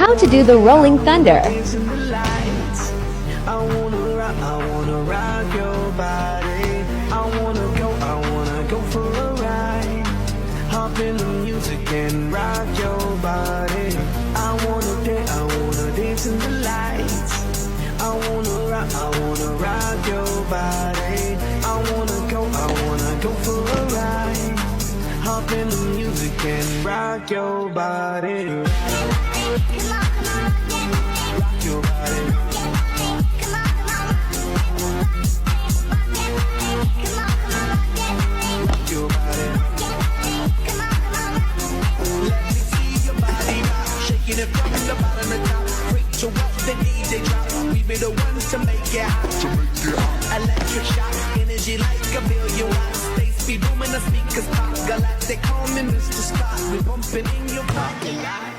How to do the rolling thunder. I wanna rock your body. I wanna go for a ride. Hop in the music and rock your body. I wanna dance in the lights. I wanna rock your body. I wanna go for a ride. Hop in the music and rock your body. Rock your body. Rock your body. Let me see your body rock, shaking it from the bottom to top. Straight to what the DJ drop. We be the ones to make it hot. Electric shock, energy like a billion watts. Space be booming, the speakers pop. Galactic, call me Mr. Spot. We bumping in your parking lot.